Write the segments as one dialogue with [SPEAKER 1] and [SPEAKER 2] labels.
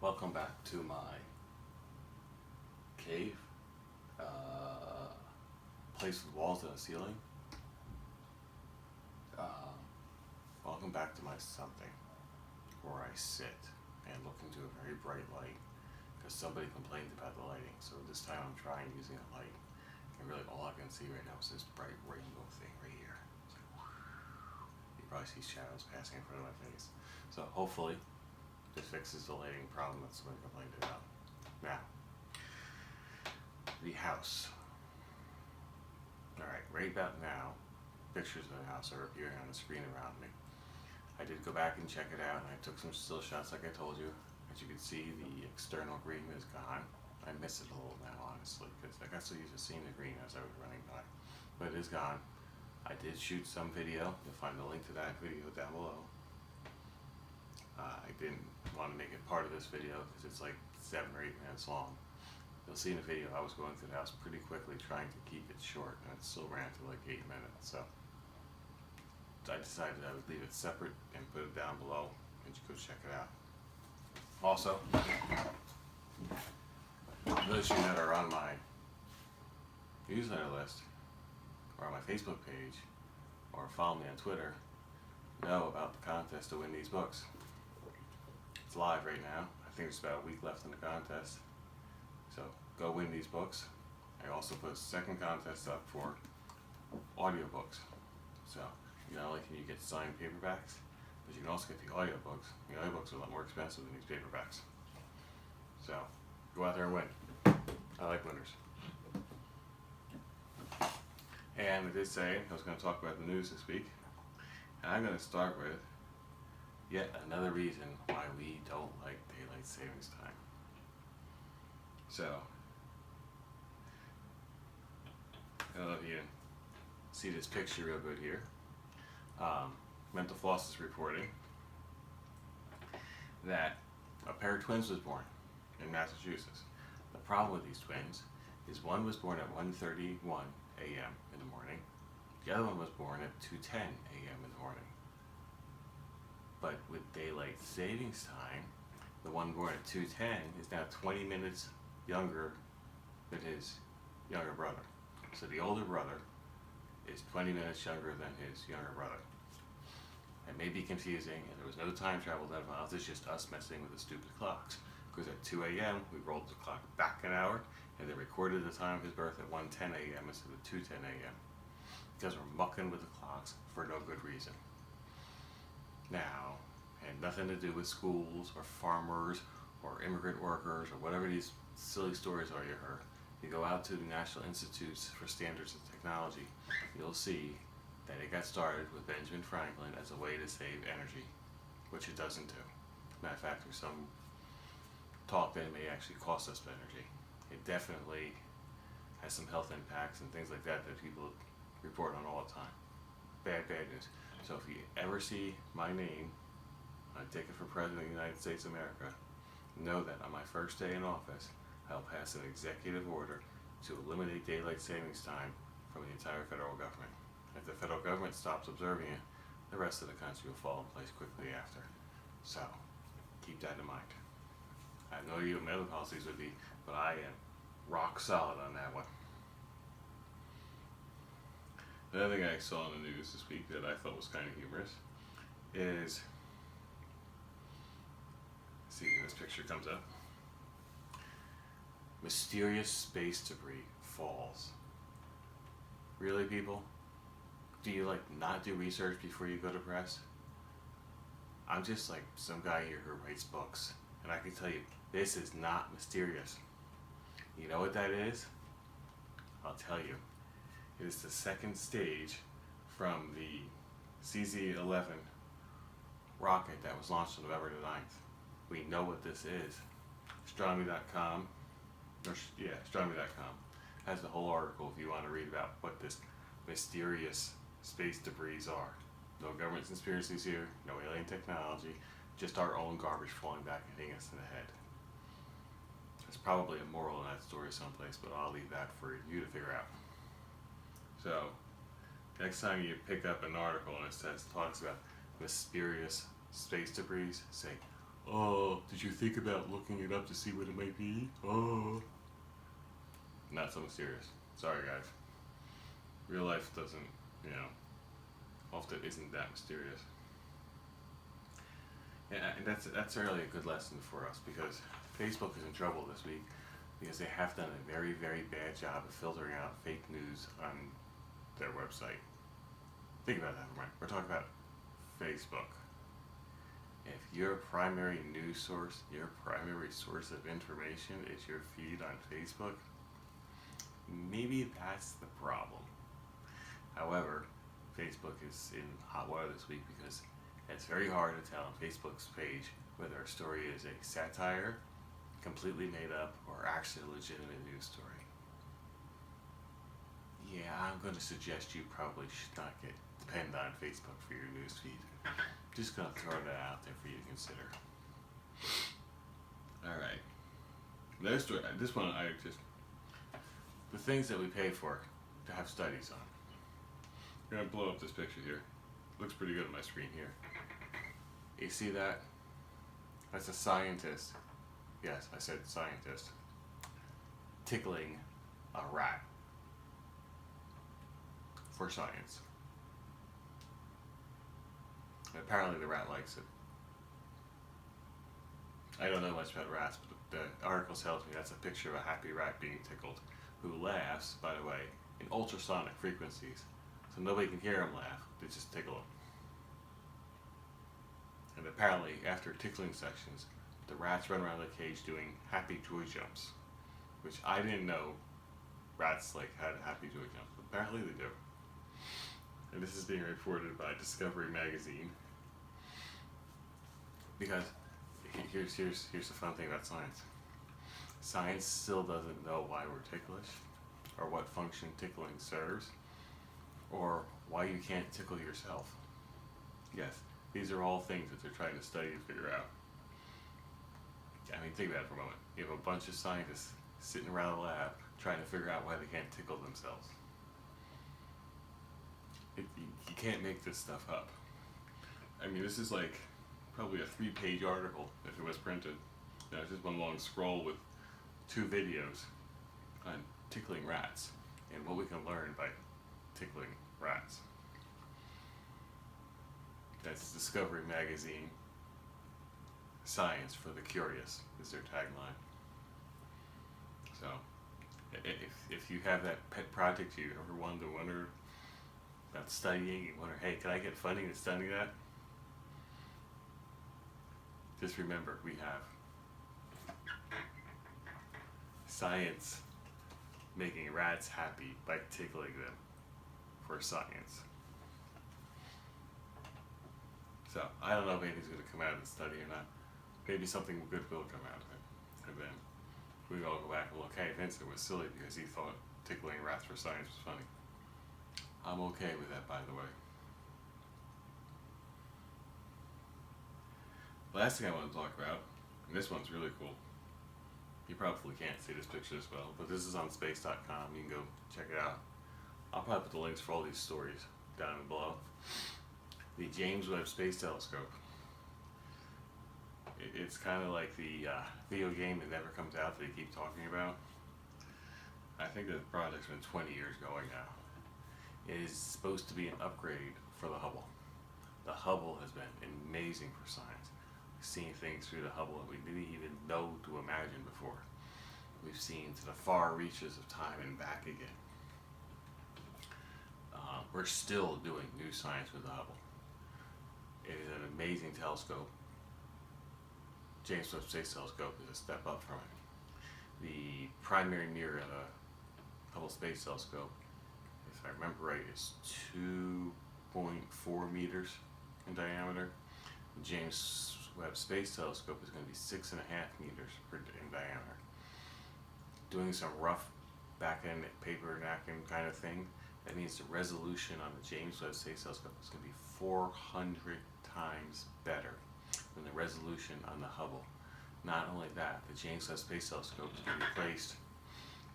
[SPEAKER 1] Welcome back to my cave, place with walls and a ceiling. Welcome back to my something, where I sit and look into a very bright light, because somebody complained about the lighting, so this time I'm trying using a light, and really all I can see right now is this bright rainbow thing right here. It's like, you probably see shadows passing in front of my face. So hopefully this fixes the lighting problem that somebody complained about. Now, the house. Alright, right about now, pictures of the house are appearing on the screen around me. I did go back and check it out, and I took some still shots like I told you. As you can see, the external green is gone. I miss it a little now, honestly, because I got so used to seeing the green as I was running by. But it is gone. I did shoot some video. You'll find the link to that video down below. I didn't want to make it part of this video because it's like 7 or 8 minutes long. You'll see in the video I was going through the house pretty quickly trying to keep it short, and it still ran to like 8 minutes. So I decided I would leave it separate and put it down below, and you go check it out. Also, those of you that are on my newsletter list, or on my Facebook page, or follow me on Twitter, know about the contest to win these books. It's live right now. I think there's about a week left in the contest. So go win these books. I also put a second contest up for audiobooks. So not only can you get signed paperbacks, but you can also get the audiobooks. The audiobooks are a lot more expensive than these paperbacks. So go out there and win. I like winners. And I did say I was going to talk about the news this week. And I'm going to start with yet another reason why we don't like daylight savings time. So, I don't know if you can see this picture real good here. Mental Floss is reporting that a pair of twins was born in Massachusetts. The problem with these twins is one was born at 1:31 a.m. in the morning. The other one was born at 2:10 a.m. in the morning. But with daylight savings time, the one born at 2:10 is now 20 minutes younger than his younger brother. So the older brother is 20 minutes younger than his younger brother. It may be confusing, and there was no time travel involved. It's just us messing with the stupid clocks. Because at 2 a.m. we rolled the clock back an hour, and they recorded the time of his birth at 1:10 a.m. instead of 2:10 a.m. Because we're mucking with the clocks for no good reason. Now, had nothing to do with schools or farmers or immigrant workers or whatever these silly stories are you heard. You go out to the National Institutes for Standards and Technology, you'll see that it got started with Benjamin Franklin as a way to save energy, which it doesn't do. Matter of fact, there's some talk that it may actually cost us energy. It definitely has some health impacts and things like that that people report on all the time. Bad news. So if you ever see my name on a ticket for President of the United States of America, know that on my first day in office, I'll pass an executive order to eliminate daylight savings time from the entire federal government. If the federal government stops observing it, the rest of the country will fall in place quickly after. So, keep that in mind. I have no idea what my other policies would be, but I am rock solid on that one. Another thing I saw in the news this week that I thought was kind of humorous is, see if this picture comes up. Mysterious space debris falls. Really, people? Do you not do research before you go to press? I'm just like some guy here who writes books, and I can tell you, this is not mysterious. You know what that is? I'll tell you. It is the second stage from the CZ-11 rocket that was launched on November the 9th. We know what this is. Astronomy.com, astronomy.com has the whole article if you want to read about what this mysterious space debris are. No government conspiracies here, no alien technology, just our own garbage falling back and hitting us in the head. There's probably a moral in that story someplace, but I'll leave that for you to figure out. So, next time you pick up an article and it talks about mysterious space debris, say, oh, did Did you think about looking it up to see what it might be? Oh. Not so mysterious. Sorry, guys. Real life doesn't, often isn't that mysterious. And that's really a good lesson for us, because Facebook is in trouble this week because they have done a very, very bad job of filtering out fake news on their website. Think about that for a minute. We're talking about Facebook. If your primary news source, your primary source of information is your feed on Facebook, maybe that's the problem. However, Facebook is in hot water this week because it's very hard to tell on Facebook's page whether a story is a satire, completely made up, or actually a legitimate news story. Yeah, I'm going to suggest you probably should not depend on Facebook for your news feed. Just going to throw that out there for you to consider. Alright. Another story, this one the things that we pay for to have studies on. I'm going to blow up this picture here. Looks pretty good on my screen here. You see that? That's a scientist. Yes, I said scientist. Tickling a rat. For science. Apparently the rat likes it. I don't know much about rats, but the article tells me that's a picture of a happy rat being tickled, who laughs, by the way, in ultrasonic frequencies. So nobody can hear him laugh, they just tickle him. And apparently, after tickling sections, the rats run around the cage doing happy joy jumps, which I didn't know rats had happy joy jumps, but apparently they do. And this is being reported by Discovery magazine. Because here's the fun thing about science. Science still doesn't know why we're ticklish, or what function tickling serves, or why you can't tickle yourself. Yes, these are all things that they're trying to study and figure out. I mean, think about it for a moment. You have a bunch of scientists sitting around the lab trying to figure out why they can't tickle themselves. You can't make this stuff up. I mean, this is like probably a 3-page article if it was printed. It's just one long scroll with 2 videos on tickling rats and what we can learn by tickling rats. That's Discovery magazine. Science for the curious is their tagline. So, if you have that pet project you ever wonder about studying, you wonder, hey, can I get funding to study that? Just remember, we have science making rats happy by tickling them for science. So, I don't know if anything's going to come out of the study or not. Maybe something good will come out of it. And then we all go back and look, hey, Vincent was silly because he thought tickling rats for science was funny. I'm okay with that, by the way. Last thing I want to talk about, and this one's really cool. You probably can't see this picture as well, but this is on space.com. You can go check it out. I'll probably put the links for all these stories down below. The James Webb Space Telescope. It's kind of like the video game that never comes out that they keep talking about. I think the project's been 20 years going now. It is supposed to be an upgrade for the Hubble. The Hubble has been amazing for science. We've seen things through the Hubble that we didn't even know to imagine before. We've seen to the far reaches of time and back again. We're still doing new science with the Hubble. It is an amazing telescope. James Webb Space Telescope is a step up from it. The primary mirror of the Hubble Space Telescope, if I remember right, is 2.4 meters in diameter. The James Webb Space Telescope is going to be 6.5 meters in diameter. Doing some rough back-end paper napkin kind of thing, that means the resolution on the James Webb Space Telescope is going to be 400 times better than the resolution on the Hubble. Not only that, the James Webb Space Telescope is going to be placed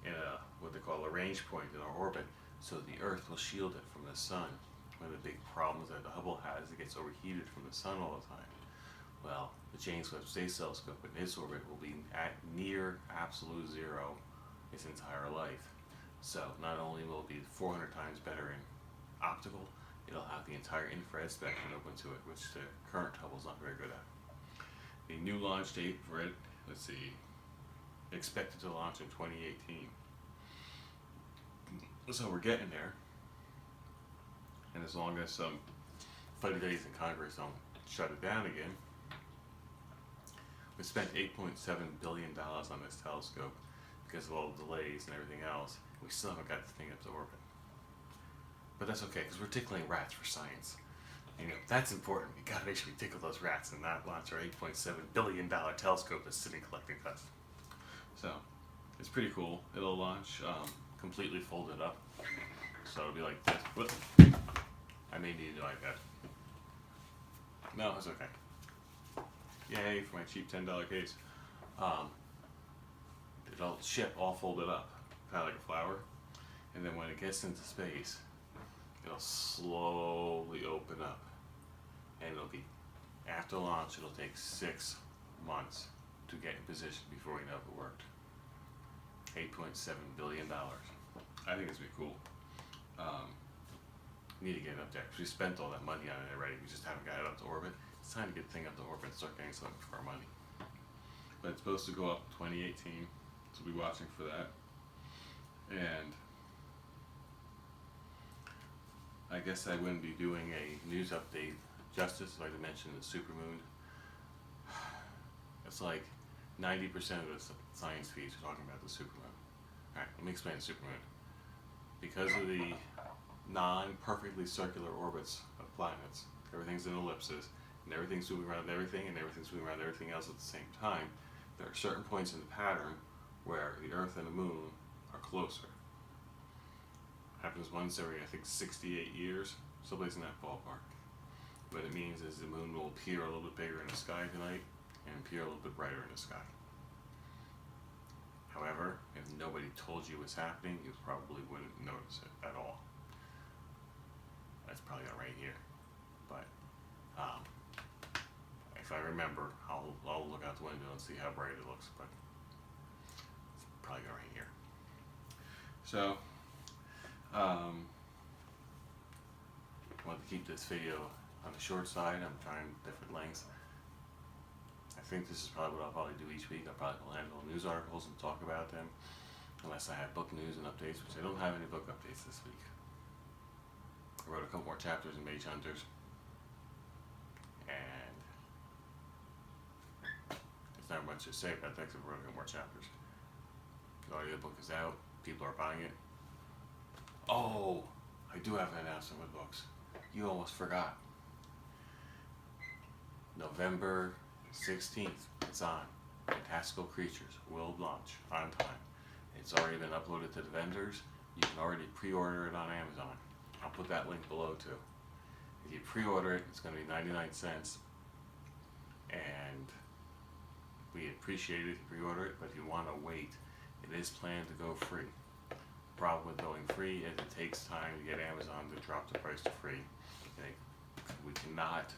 [SPEAKER 1] in what they call a range point in our orbit, so the Earth will shield it from the sun. One of the big problems that the Hubble has, it gets overheated from the sun all the time. Well, the James Webb Space Telescope in its orbit will be at near absolute zero its entire life. So not only will it be 400 times better in optical, it'll have the entire infrared spectrum open to it, which the current Hubble's not very good at. The new launch date for it, let's see, expected to launch in 2018. So we're getting there. And as long as some fuddy days in Congress don't shut it down again, we spent $8.7 billion on this telescope because of all the delays and everything else. We still haven't got the thing up to orbit. But that's okay, because we're tickling rats for science. You know, that's important. We gotta make sure we tickle those rats and not launch our $8.7 billion telescope that's sitting collecting dust. So, it's pretty cool. It'll launch completely folded up. So it'll be like this. Whoop. I may need a new iPad. No, it's okay. Yay for my cheap $10 case. It'll ship all folded up, kind of like a flower. And then when it gets into space, it'll slowly open up. And it'll be, after launch, it'll take 6 months to get in position before we know if it worked. $8.7 billion. I think it's gonna be cool. Need to get it up there, because we spent all that money on it already. We just haven't got it up to orbit. It's time to get the thing up to orbit and start getting something for our money. But it's supposed to go up in 2018, so we'll be watching for that. And I guess I wouldn't be doing a news update justice if I didn't mention the supermoon. It's like 90% of the science feeds are talking about the supermoon. Alright, let me explain the supermoon. Because of the non-perfectly circular orbits of planets, everything's in ellipses, and everything's moving around everything, and everything's moving around everything else at the same time, there are certain points in the pattern where the Earth and the Moon are closer. Happens once every, I think, 68 years, someplace in that ballpark. What it means is the Moon will appear a little bit bigger in the sky tonight, and appear a little bit brighter in the sky. However, if nobody told you what's happening, you probably wouldn't notice it at all. That's probably not right here, but if I remember, I'll look out the window and see how bright it looks, but it's probably not right here. So, I want to keep this video on the short side. I'm trying different lengths. I think this is probably what I'll probably do each week. I'll probably handle news articles and talk about them, unless I have book news and updates, which I don't have any book updates this week. I wrote a couple more chapters in Mage Hunters, and there's not much to say about that except I wrote a couple more chapters. The audiobook is out, people are buying it. Oh, I do have an announcement with books. You almost forgot. November 16th, it's on. Fantastical Creatures will launch on time. It's already been uploaded to the vendors. You can already pre-order it on Amazon. I'll put that link below too. If you pre-order it, it's going to be 99 cents. And we appreciate it if you pre-order it, but if you want to wait, it is planned to go free. Problem with going free is it takes time to get Amazon to drop the price to free. We cannot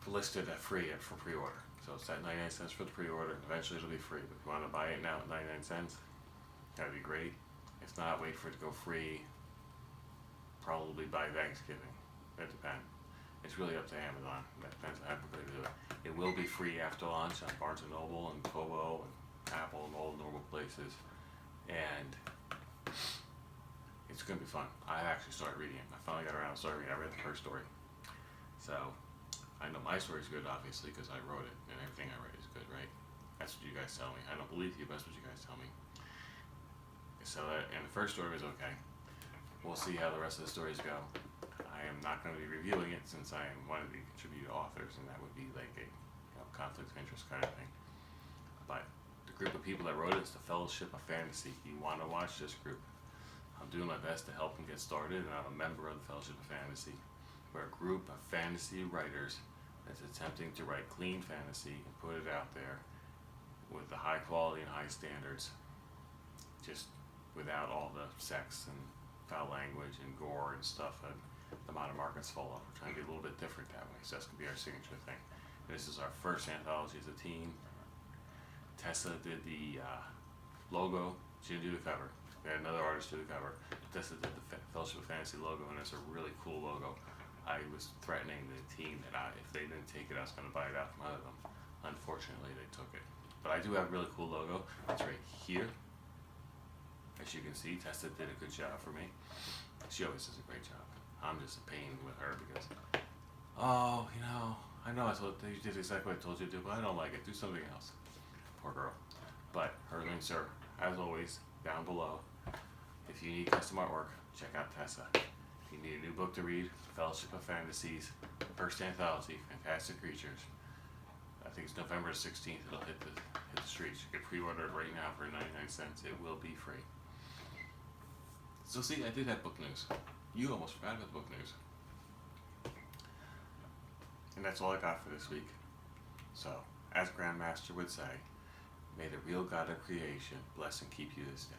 [SPEAKER 1] list it at free for pre-order. So it's at 99 cents for the pre-order. Eventually it'll be free. But if you want to buy it now at 99 cents, that'd be great. If not, wait for it to go free. Probably by Thanksgiving. That depends. It's really up to Amazon. That depends on how quickly they do it. It will be free after launch on Barnes & Noble and Kobo and Apple and all the normal places. And it's going to be fun. I actually started reading it. I finally got around to starting reading it. I read the first story. So, I know my story's good, obviously, because I wrote it, and everything I write is good, right? That's what you guys tell me. I don't believe you, but that's what you guys tell me. So, and the first story was okay. We'll see how the rest of the stories go. I am not going to be reviewing it since I am one of the contributor authors, and that would be like a conflict of interest kind of thing. But the group of people that wrote it is the Fellowship of Fantasy. If you want to watch this group, I'm doing my best to help them get started, and I'm a member of the Fellowship of Fantasy. We're a group of fantasy writers that's attempting to write clean fantasy and put it out there with the high quality and high standards, just without all the sex and foul language and gore and stuff that the modern market's full of. We're trying to be a little bit different that way, so that's going to be our signature thing. This is our first anthology as a team. Tessa did the logo. She didn't do the cover. We had another artist do the cover. Tessa did the Fellowship of Fantasy logo, and it's a really cool logo. I was threatening the team that if they didn't take it, I was going to buy it out from under them. Unfortunately, they took it. But I do have a really cool logo. It's right here. As you can see, Tessa did a good job for me. She always does a great job. I'm just a pain with her because, oh, you know, I know you did exactly what I told you to do, but I don't like it. Do something else. Poor girl. But her links are, as always, down below. If you need custom artwork, check out Tessa. If you need a new book to read, Fellowship of Fantasies, first anthology, Fantastic Creatures. I think it's November 16th. It'll hit the streets. You can pre-order it right now for 99 cents. It will be free. So see, I did have book news. You almost forgot about the book news. And that's all I got for this week. So, as Grandmaster would say, may the real God of creation bless and keep you this day.